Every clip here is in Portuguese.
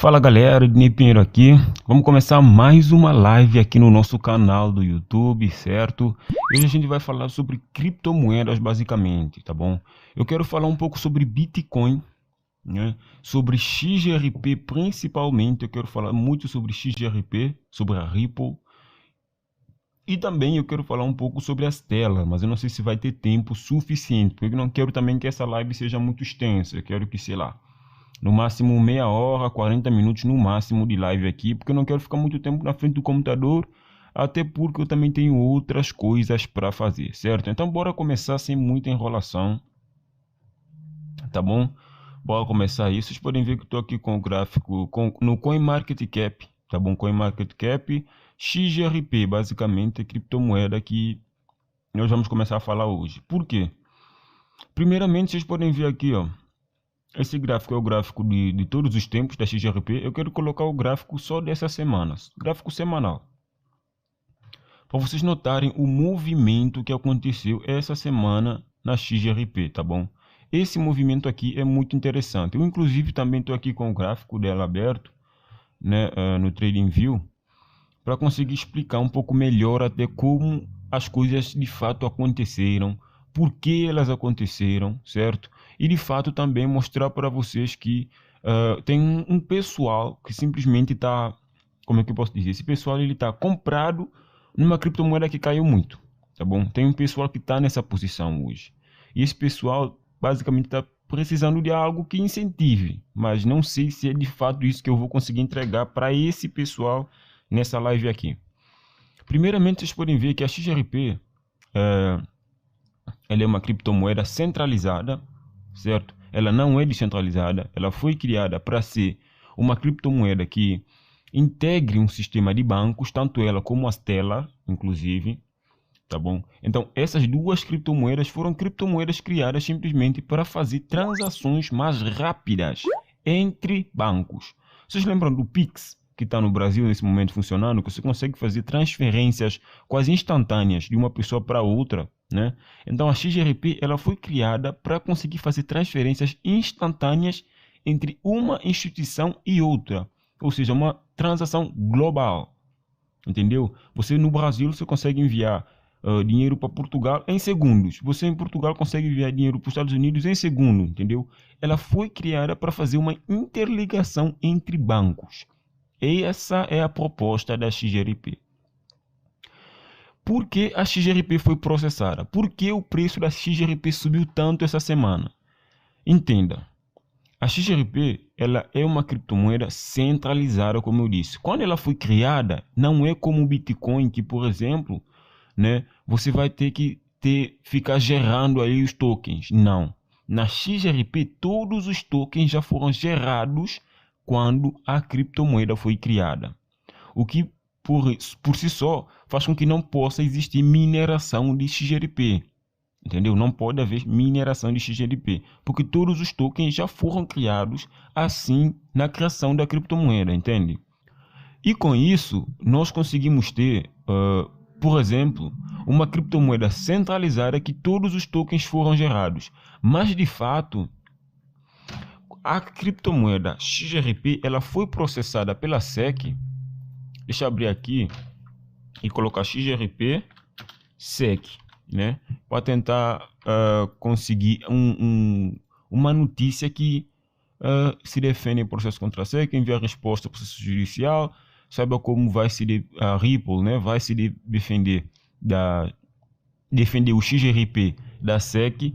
Fala galera, Ednei Pinheiro aqui. Vamos começar mais uma live aqui no nosso canal do YouTube, certo? Hoje a gente vai falar sobre criptomoedas basicamente, tá bom? Eu quero falar um pouco sobre Bitcoin, né? Sobre XRP principalmente, eu quero falar muito sobre XRP, sobre a Ripple. E também eu quero falar um pouco sobre as telas, mas eu não sei se vai ter tempo suficiente, porque eu não quero também que essa live seja muito extensa. Eu quero que, sei lá, no máximo meia hora, 40 minutos no máximo de live aqui, porque eu não quero ficar muito tempo na frente do computador, até porque eu também tenho outras coisas para fazer, certo? Então bora começar sem muita enrolação, tá bom? Bora começar isso. Vocês podem ver que eu estou aqui com o gráfico no CoinMarketCap, tá bom? CoinMarketCap, XRP, basicamente a criptomoeda que nós vamos começar a falar hoje. Por quê? Primeiramente, vocês podem ver aqui, ó. Esse gráfico é o gráfico de todos os tempos da XRP. Eu quero colocar o gráfico só dessas semanas, gráfico semanal, para vocês notarem o movimento que aconteceu essa semana na XRP, tá bom? Esse movimento aqui é muito interessante. Eu inclusive também estou aqui com o gráfico dela aberto, né, no TradingView, para conseguir explicar um pouco melhor até como as coisas de fato aconteceram, por que elas aconteceram, certo? E de fato também mostrar para vocês que tem um pessoal que simplesmente está, como é que eu posso dizer? Esse pessoal ele está comprado numa criptomoeda que caiu muito, tá bom? Tem um pessoal que está nessa posição hoje. E esse pessoal basicamente está precisando de algo que incentive, mas não sei se é de fato isso que eu vou conseguir entregar para esse pessoal nessa live aqui. Primeiramente, vocês podem ver que a XRP ela é uma criptomoeda centralizada, certo? Ela não é descentralizada, ela foi criada para ser uma criptomoeda que integre um sistema de bancos, tanto ela como as telas, inclusive, tá bom? Então, essas duas criptomoedas foram criptomoedas criadas simplesmente para fazer transações mais rápidas entre bancos. Vocês lembram do Pix, que está no Brasil nesse momento funcionando, que você consegue fazer transferências quase instantâneas de uma pessoa para outra, né? Então, a XRP ela foi criada para conseguir fazer transferências instantâneas entre uma instituição e outra, ou seja, uma transação global. Entendeu? Você no Brasil você consegue enviar dinheiro para Portugal em segundos. Você em Portugal consegue enviar dinheiro para os Estados Unidos em segundo, entendeu? Ela foi criada para fazer uma interligação entre bancos. E essa é a proposta da XRP. Por que a XRP foi processada? Por que o preço da XRP subiu tanto essa semana? Entenda. A XRP ela é uma criptomoeda centralizada, como eu disse. Quando ela foi criada, não é como o Bitcoin, que, por exemplo, né, você vai ter que ficar gerando aí os tokens. Não. Na XRP, todos os tokens já foram gerados quando a criptomoeda foi criada. O que, por si só, faz com que não possa existir mineração de XRP. Entendeu? Não pode haver mineração de XGLP, porque todos os tokens já foram criados assim na criação da criptomoeda, entende? E com isso, nós conseguimos ter, por exemplo, uma criptomoeda centralizada que todos os tokens foram gerados. Mas, de fato, a criptomoeda XRP ela foi processada pela SEC. Deixa eu abrir aqui e colocar XRP SEC, né? Para tentar conseguir uma notícia que se defende em processo contra a SEC, enviar resposta ao processo judicial, saiba como vai se a Ripple, né? Vai se defender defender o XRP da SEC.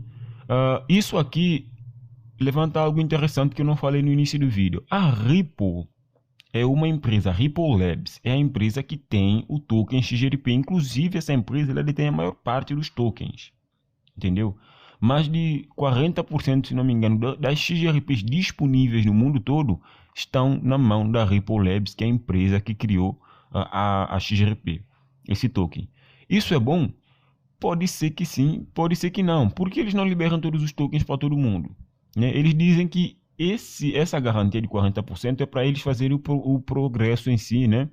Isso aqui levanta algo interessante que eu não falei no início do vídeo. A Ripple é uma empresa, Ripple Labs, é a empresa que tem o token XRP. Inclusive, essa empresa ela detém a maior parte dos tokens, entendeu? Mais de 40%, se não me engano, das XRPs disponíveis no mundo todo estão na mão da Ripple Labs, que é a empresa que criou a XRP, esse token. Isso é bom? Pode ser que sim, pode ser que não. Por que eles não liberam todos os tokens para todo mundo? Né? Eles dizem que essa garantia de 40% é para eles fazerem o progresso em si, né?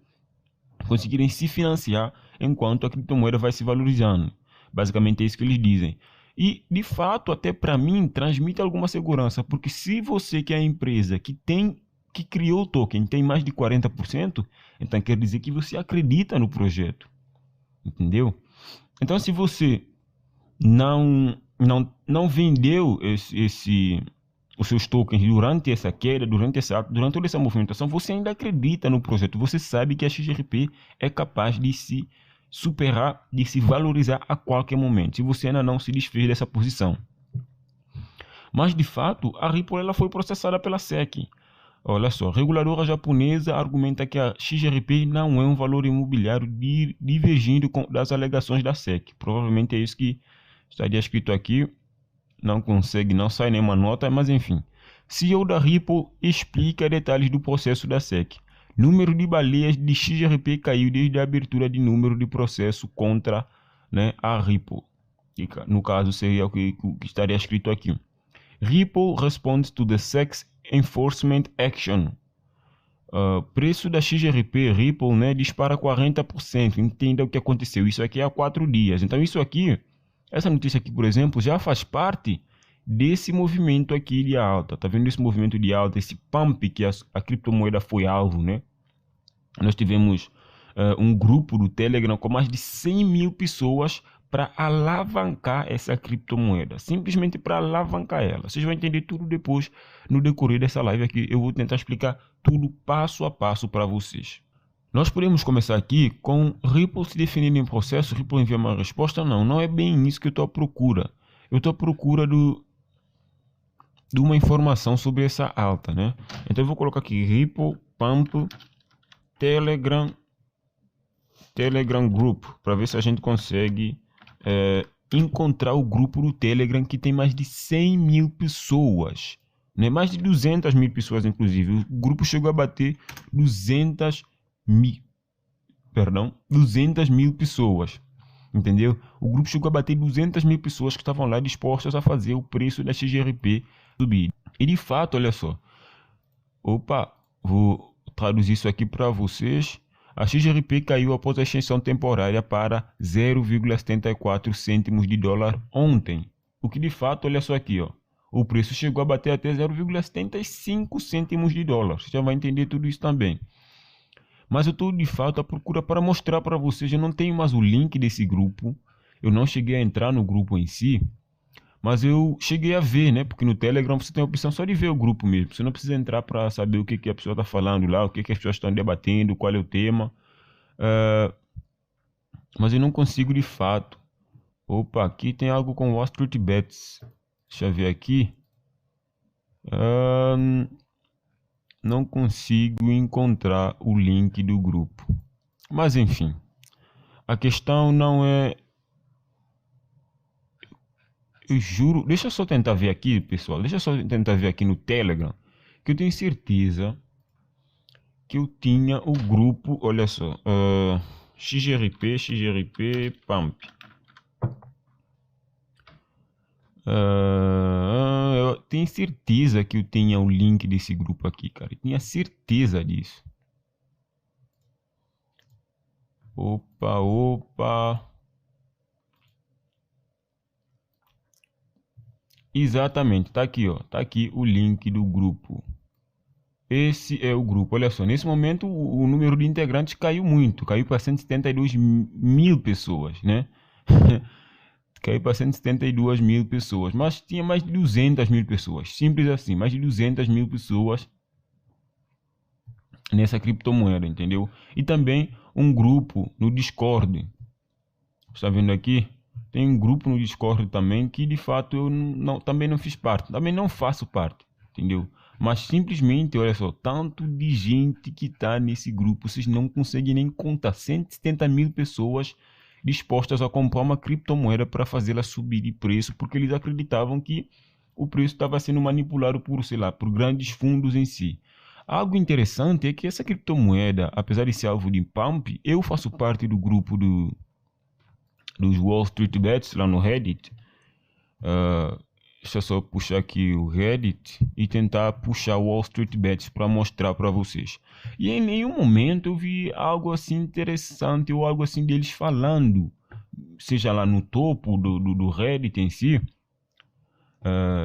Conseguirem se financiar enquanto a criptomoeda vai se valorizando. Basicamente é isso que eles dizem. E, de fato, até para mim, transmite alguma segurança, porque se você que é a empresa que tem que criou o token tem mais de 40%, então quer dizer que você acredita no projeto, entendeu? Então, se você não vendeu os seus tokens durante essa queda, durante toda essa movimentação, você ainda acredita no projeto, você sabe que a XRP é capaz de se superar, de se valorizar a qualquer momento, se você ainda não se desfez dessa posição. Mas, de fato, a Ripple ela foi processada pela SEC. Olha só, a reguladora japonesa argumenta que a XRP não é um valor imobiliário divergindo das alegações da SEC. Provavelmente é isso que estaria escrito aqui. Não sai nenhuma nota, mas enfim. CEO da Ripple explica detalhes do processo da SEC. Número de baleias de XRP caiu desde a abertura de número de processo contra, né, a Ripple. No caso, seria o que estaria escrito aqui. Ripple responds to the SEC's enforcement action. Preço da XRP, Ripple, né, dispara 40%. Entenda o que aconteceu. Isso aqui é há 4 dias. Então isso aqui, essa notícia aqui, por exemplo, já faz parte desse movimento aqui de alta. Tá vendo esse movimento de alta, esse pump que a criptomoeda foi alvo, né? Nós tivemos um grupo do Telegram com mais de 100 mil pessoas para alavancar essa criptomoeda, simplesmente para alavancar ela. Vocês vão entender tudo depois no decorrer dessa live aqui. Eu vou tentar explicar tudo passo a passo para vocês. Nós podemos começar aqui com Ripple se definindo em processo. Ripple envia uma resposta? Não é bem isso que eu estou à procura. Eu estou à procura de uma informação sobre essa alta, né? Então eu vou colocar aqui Ripple Pump Telegram Group para ver se a gente consegue encontrar o grupo do Telegram que tem mais de 100 mil pessoas, né? Mais de 200 mil pessoas, inclusive. O grupo chegou a bater 200 mil pessoas, entendeu? O grupo chegou a bater 200 mil pessoas que estavam lá dispostas a fazer o preço da XRP subir. E de fato, olha só. Vou traduzir isso aqui para vocês. A XRP caiu após a extensão temporária para 0,74 cêntimos de dólar ontem. O que de fato, olha só aqui, ó, o preço chegou a bater até 0,75 cêntimos de dólar. Você já vai entender tudo isso também. Mas eu estou de fato à procura para mostrar para vocês. Eu não tenho mais o link desse grupo. Eu não cheguei a entrar no grupo em si. Mas eu cheguei a ver, né? Porque no Telegram você tem a opção só de ver o grupo mesmo. Você não precisa entrar para saber o que a pessoa está falando lá, o que as pessoas estão debatendo, qual é o tema. Mas eu não consigo de fato. Aqui tem algo com Wall Street Bets. Deixa eu ver aqui. Não consigo encontrar o link do grupo. Mas enfim. A questão não é... Eu juro, deixa eu só tentar ver aqui, pessoal. Deixa eu só tentar ver aqui no Telegram. Que eu tenho certeza que eu tinha o grupo, olha só. XRP Pump. Eu tenho certeza que eu tinha o link desse grupo aqui, cara. Eu tinha certeza disso. Opa. Exatamente, tá aqui, ó. Tá aqui o link do grupo. Esse é o grupo. Olha só, nesse momento o número de integrantes caiu muito. Caiu para 172 mil pessoas, né? Caiu para 172 mil pessoas. Mas tinha mais de 200 mil pessoas. Simples assim, mais de 200 mil pessoas nessa criptomoeda, entendeu? E também um grupo no Discord. Está vendo aqui? Tem um grupo no Discord também que de fato eu também não fiz parte, também não faço parte, entendeu? Mas simplesmente, olha só, tanto de gente que está nesse grupo, vocês não conseguem nem contar. 170 mil pessoas dispostas a comprar uma criptomoeda para fazê-la subir de preço, porque eles acreditavam que o preço estava sendo manipulado por, sei lá, por grandes fundos em si. Algo interessante é que essa criptomoeda, apesar de ser alvo de pump, eu faço parte do grupo dos Wall Street Bets lá no Reddit. Deixa eu só puxar aqui o Reddit e tentar puxar o Wall Street Bets para mostrar para vocês. E em nenhum momento eu vi algo assim interessante ou algo assim deles falando, seja lá no topo do Reddit em si,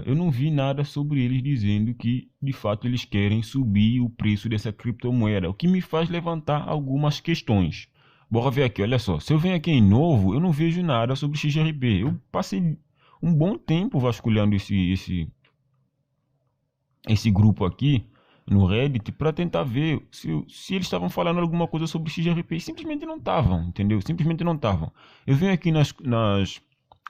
Eu não vi nada sobre eles dizendo que de fato eles querem subir o preço dessa criptomoeda, o que me faz levantar algumas questões. Bora ver aqui, olha só. Se eu venho aqui em novo, eu não vejo nada sobre XRP. Eu passei um bom tempo vasculhando esse grupo aqui no Reddit para tentar ver se eles estavam falando alguma coisa sobre XRP e simplesmente não estavam, entendeu? Simplesmente não estavam. Eu venho aqui nas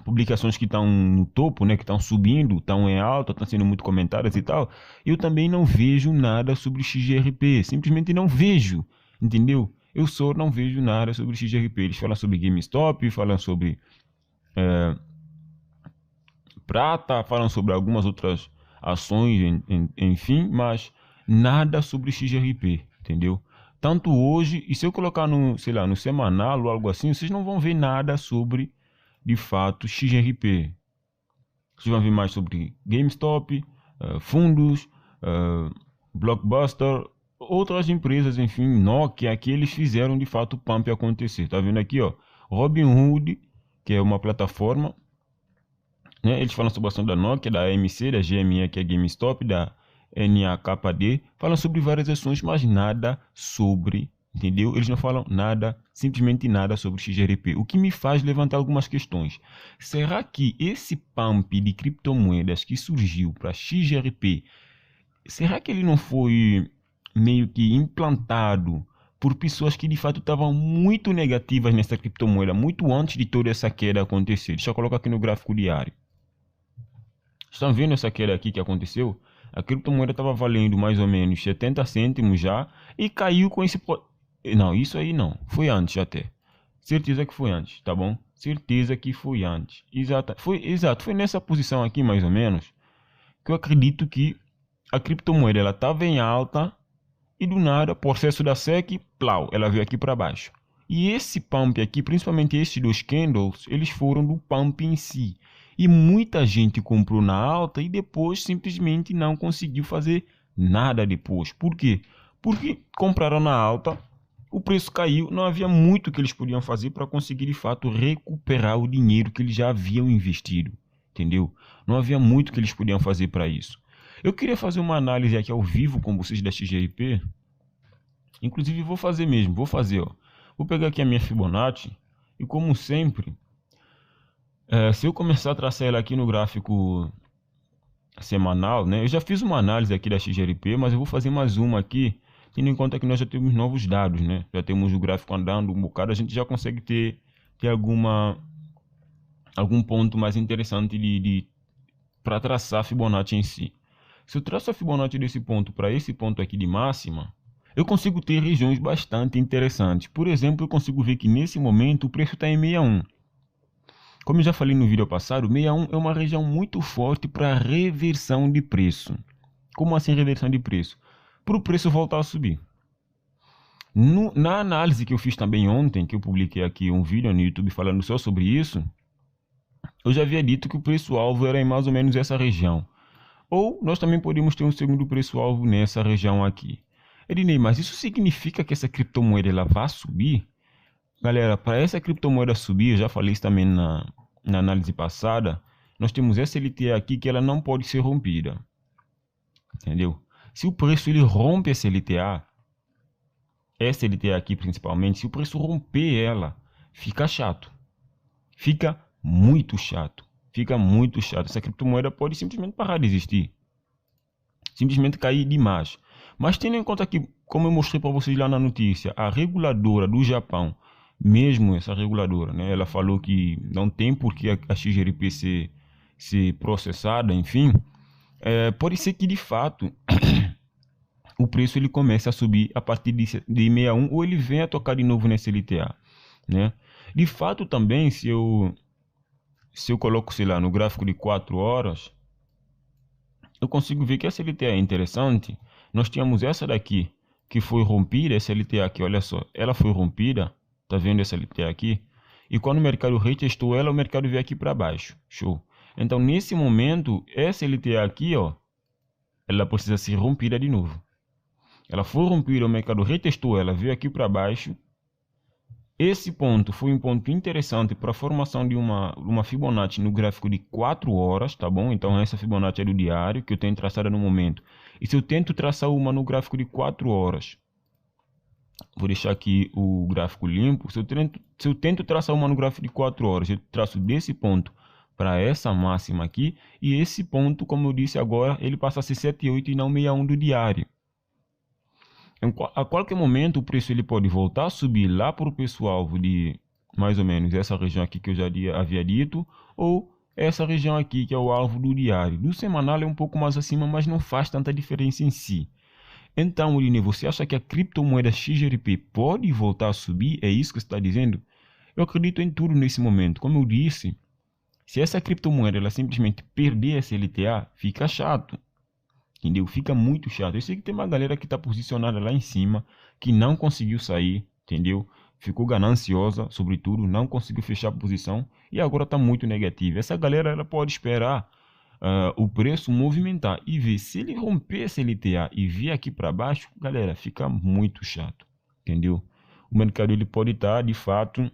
publicações que estão no topo, né, que estão subindo, estão em alta, estão sendo muito comentadas e tal, eu também não vejo nada sobre XRP, simplesmente não vejo, entendeu? Eu só não vejo nada sobre XRP. Eles falam sobre GameStop, falam sobre prata, falam sobre algumas outras ações, enfim, mas nada sobre XRP, entendeu? Tanto hoje, e se eu colocar no, sei lá, no semanal ou algo assim, vocês não vão ver nada sobre, de fato, XRP. Vocês vão ver mais sobre GameStop, fundos, Blockbuster, outras empresas, enfim, Nokia, que eles fizeram de fato o pump acontecer. Tá vendo aqui, ó? Robinhood, que é uma plataforma, né? Eles falam sobre a ação da Nokia, da AMC, da GME, que é GameStop, da NAKD, falam sobre várias ações, mas nada sobre, entendeu? Eles não falam nada, simplesmente nada sobre XRP, o que me faz levantar algumas questões. Será que esse pump de criptomoedas que surgiu para XRP, será que ele não foi meio que implantado por pessoas que de fato estavam muito negativas nessa criptomoeda, muito antes de toda essa queda acontecer? Deixa eu colocar aqui no gráfico diário. Estão vendo essa queda aqui que aconteceu? A criptomoeda estava valendo mais ou menos 70 cêntimos já e caiu com esse... Não, isso aí não. Foi antes até. Certeza que foi antes, tá bom? Certeza que foi antes. Exato. Foi nessa posição aqui mais ou menos que eu acredito que a criptomoeda ela estava em alta e do nada, processo da SEC, plau, ela veio aqui para baixo. E esse pump aqui, principalmente esses dois candles, eles foram do pump em si. E muita gente comprou na alta e depois simplesmente não conseguiu fazer nada depois. Por quê? Porque compraram na alta, o preço caiu, não havia muito que eles podiam fazer para conseguir de fato recuperar o dinheiro que eles já haviam investido. Entendeu? Não havia muito que eles podiam fazer para isso. Eu queria fazer uma análise aqui ao vivo com vocês da XRP. Inclusive vou fazer mesmo, ó. Vou pegar aqui a minha Fibonacci e como sempre, se eu começar a traçar ela aqui no gráfico semanal, né? Eu já fiz uma análise aqui da XRP, mas eu vou fazer mais uma aqui, tendo em conta que nós já temos novos dados, né? Já temos o gráfico andando um bocado, a gente já consegue ter algum ponto mais interessante para traçar a Fibonacci em si. Se eu traço a Fibonacci desse ponto para esse ponto aqui de máxima, eu consigo ter regiões bastante interessantes. Por exemplo, eu consigo ver que nesse momento o preço está em 61. Como eu já falei no vídeo passado, 61 é uma região muito forte para reversão de preço. Como assim reversão de preço? Para o preço voltar a subir. Na análise que eu fiz também ontem, que eu publiquei aqui um vídeo no YouTube falando só sobre isso, eu já havia dito que o preço-alvo era em mais ou menos essa região. Ou nós também podemos ter um segundo preço-alvo nessa região aqui. Ednei, mas isso significa que essa criptomoeda ela vai subir? Galera, para essa criptomoeda subir, eu já falei isso também na análise passada, nós temos essa LTA aqui que ela não pode ser rompida. Entendeu? Se o preço ele rompe essa LTA aqui principalmente, se o preço romper ela, fica chato. Fica muito chato. Fica muito chato. Essa criptomoeda pode simplesmente parar de existir. Simplesmente cair demais. Mas tendo em conta que, como eu mostrei para vocês lá na notícia, a reguladora do Japão, mesmo essa reguladora, né, ela falou que não tem por que a XRP ser processada, enfim, pode ser que de fato o preço ele comece a subir a partir de 61 ou ele venha a tocar de novo nesse LTA, né? De fato também, se eu coloco, sei lá, no gráfico de 4 horas, eu consigo ver que essa LTA é interessante. Nós tínhamos essa daqui que foi rompida, essa LTA aqui, olha só, ela foi rompida, tá vendo essa LTA aqui? E quando o mercado retestou ela, o mercado veio aqui para baixo, show. Então nesse momento, essa LTA aqui, ó, ela precisa ser rompida de novo. Ela foi rompida, o mercado retestou ela, veio aqui para baixo, Esse ponto foi um ponto interessante para a formação de uma Fibonacci no gráfico de 4 horas, tá bom? Então essa Fibonacci é do diário que eu tenho traçada no momento. E se eu tento traçar uma no gráfico de 4 horas, vou deixar aqui o gráfico limpo. Se eu tento traçar uma no gráfico de 4 horas, eu traço desse ponto para essa máxima aqui. E esse ponto, como eu disse agora, ele passa a ser 78 e não 61 do diário. A qualquer momento o preço ele pode voltar a subir lá para o preço-alvo de mais ou menos essa região aqui que eu já havia dito, ou essa região aqui que é o alvo do diário. Do semanal é um pouco mais acima, mas não faz tanta diferença em si. Então, Line, você acha que a criptomoeda XRP pode voltar a subir? É isso que você está dizendo? Eu acredito em tudo nesse momento. Como eu disse, se essa criptomoeda ela simplesmente perder essa LTA, fica chato. Entendeu? Fica muito chato. Eu sei que tem uma galera que está posicionada lá em cima, que não conseguiu sair, entendeu? Ficou gananciosa, sobretudo, não conseguiu fechar a posição e agora está muito negativa. Essa galera ela pode esperar o preço movimentar e ver se ele romper esse LTA e vir aqui para baixo, galera, fica muito chato, entendeu? O mercado ele pode estar, de fato,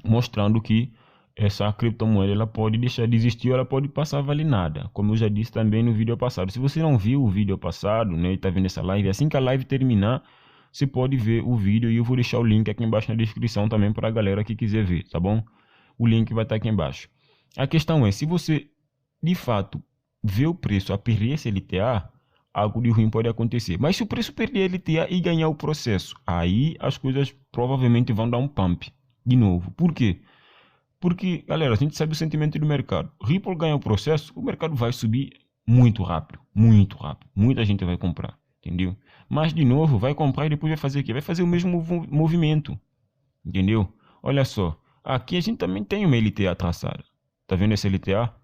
mostrando que essa criptomoeda ela pode deixar de existir ou ela pode passar a valer nada, como eu já disse também no vídeo passado. Se você não viu o vídeo passado, né, e está vendo essa live, assim que a live terminar, você pode ver o vídeo e eu vou deixar o link aqui embaixo na descrição também para a galera que quiser ver, tá bom? O link vai estar aqui embaixo. A questão é, se você de fato vê o preço a perder esse LTA, algo de ruim pode acontecer. Mas se o preço perder LTA e ganhar o processo, aí as coisas provavelmente vão dar um pump de novo. Por quê? Porque, galera, a gente sabe o sentimento do mercado. Ripple ganha o processo, o mercado vai subir muito rápido, muito rápido. Muita gente vai comprar, entendeu? Mas, de novo, vai comprar e depois vai fazer o quê? Vai fazer o mesmo movimento, entendeu? Olha só, aqui a gente também tem uma LTA traçada. Tá vendo essa LTA?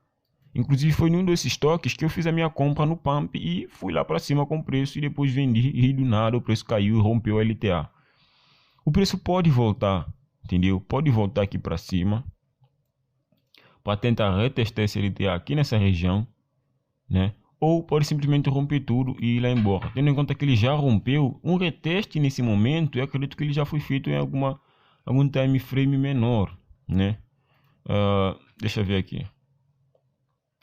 Inclusive foi num desses estoques que eu fiz a minha compra no pump e fui lá para cima com o preço e depois vendi e do nada o preço caiu e rompeu a LTA. O preço pode voltar, entendeu? Pode voltar aqui para cima para tentar retestar esse LTA aqui nessa região, né? Ou pode simplesmente romper tudo e ir lá embora. Tendo em conta que ele já rompeu, um reteste nesse momento, eu acredito que ele já foi feito em algum time frame menor, né? Deixa eu ver aqui.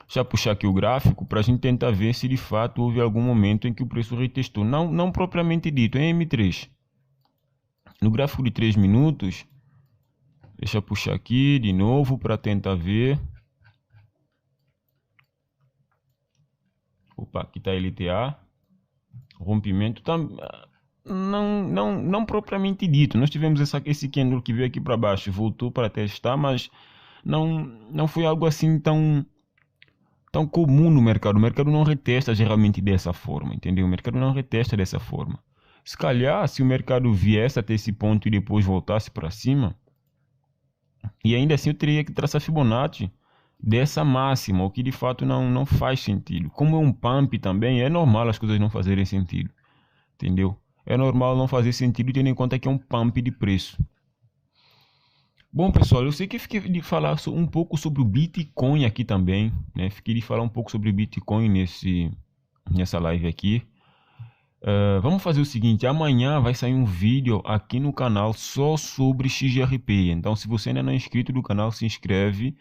Já puxar aqui o gráfico para a gente tentar ver se de fato houve algum momento em que o preço retestou. Não propriamente dito, em M3. No gráfico de 3 minutos, deixa eu puxar aqui de novo para tentar ver. Opa, aqui está LTA. Rompimento tá, não propriamente dito. Nós tivemos esse candle que veio aqui para baixo, voltou para testar, mas não foi algo assim tão comum no mercado. O mercado não retesta geralmente dessa forma, entendeu? O mercado não retesta dessa forma. Se calhar, se o mercado viesse até esse ponto e depois voltasse para cima, e ainda assim eu teria que traçar Fibonacci dessa máxima, o que de fato não faz sentido. Como é um pump também, é normal as coisas não fazerem sentido, entendeu? É normal não fazer sentido tendo em conta que é um pump de preço. Bom, pessoal, eu sei que fiquei de falar um pouco sobre o Bitcoin aqui também, né? Fiquei de falar um pouco sobre o Bitcoin nessa live aqui. Vamos fazer o seguinte, amanhã vai sair um vídeo aqui no canal só sobre XRP. Então, se você ainda não é inscrito do canal, se inscreve,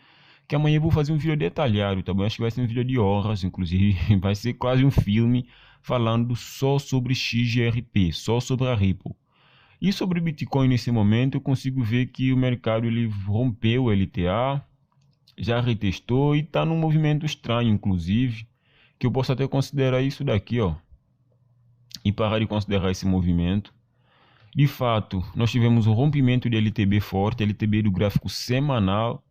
que amanhã eu vou fazer um vídeo detalhado, tá bom? Acho que vai ser um vídeo de horas, inclusive, vai ser quase um filme falando só sobre XRP, só sobre a Ripple. E sobre o Bitcoin nesse momento, eu consigo ver que o mercado ele rompeu o LTA, já retestou e está num movimento estranho, inclusive, que eu posso até considerar isso daqui, ó, e parar de considerar esse movimento. De fato, nós tivemos um rompimento de LTB forte, LTB do gráfico semanal,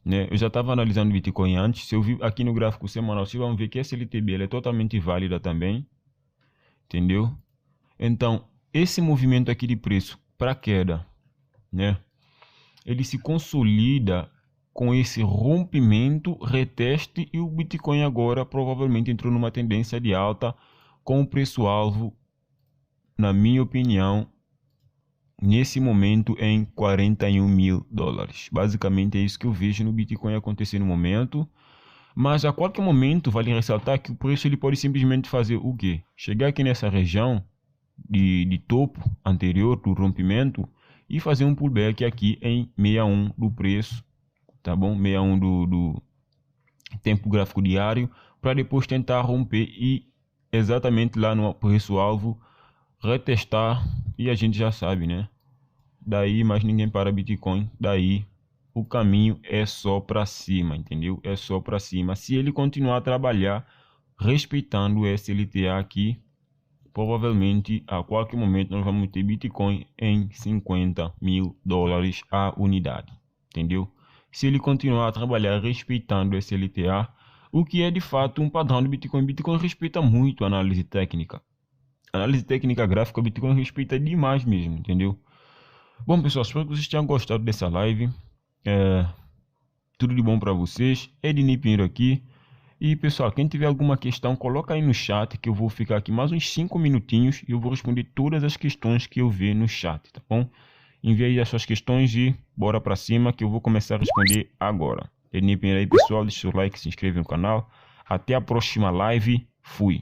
né? Eu já estava analisando o Bitcoin antes, se eu vi aqui no gráfico semanal, vocês vão ver que essa LTB ela é totalmente válida também, entendeu? Então, esse movimento aqui de preço para queda, né? Ele se consolida com esse rompimento, reteste e o Bitcoin agora provavelmente entrou numa tendência de alta com o preço-alvo, na minha opinião, nesse momento em 41 mil dólares. Basicamente é isso que eu vejo no Bitcoin acontecer no momento. Mas a qualquer momento vale ressaltar que o preço ele pode simplesmente fazer o quê? Chegar aqui nessa região de topo anterior do rompimento e fazer um pullback aqui em 61 do preço, tá bom? 61 do tempo gráfico diário, para depois tentar romper e exatamente lá no preço-alvo retestar, e a gente já sabe, né? Daí mais ninguém para Bitcoin, daí o caminho é só para cima, entendeu? É só para cima. Se ele continuar a trabalhar respeitando o SLTA aqui, provavelmente a qualquer momento nós vamos ter Bitcoin em 50 mil dólares a unidade, entendeu? Se ele continuar a trabalhar respeitando o SLTA, o que é de fato um padrão de Bitcoin. Bitcoin respeita muito a análise técnica. Análise técnica gráfica, Bitcoin respeita demais mesmo, entendeu? Bom, pessoal, espero que vocês tenham gostado dessa live. Tudo de bom para vocês. Ednei Pinheiro aqui. E, pessoal, quem tiver alguma questão, coloca aí no chat que eu vou ficar aqui mais uns 5 minutinhos e eu vou responder todas as questões que eu ver no chat, tá bom? Envie aí as suas questões e bora para cima que eu vou começar a responder agora. Ednei Pinheiro aí, pessoal. Deixa o like, se inscreve no canal. Até a próxima live. Fui.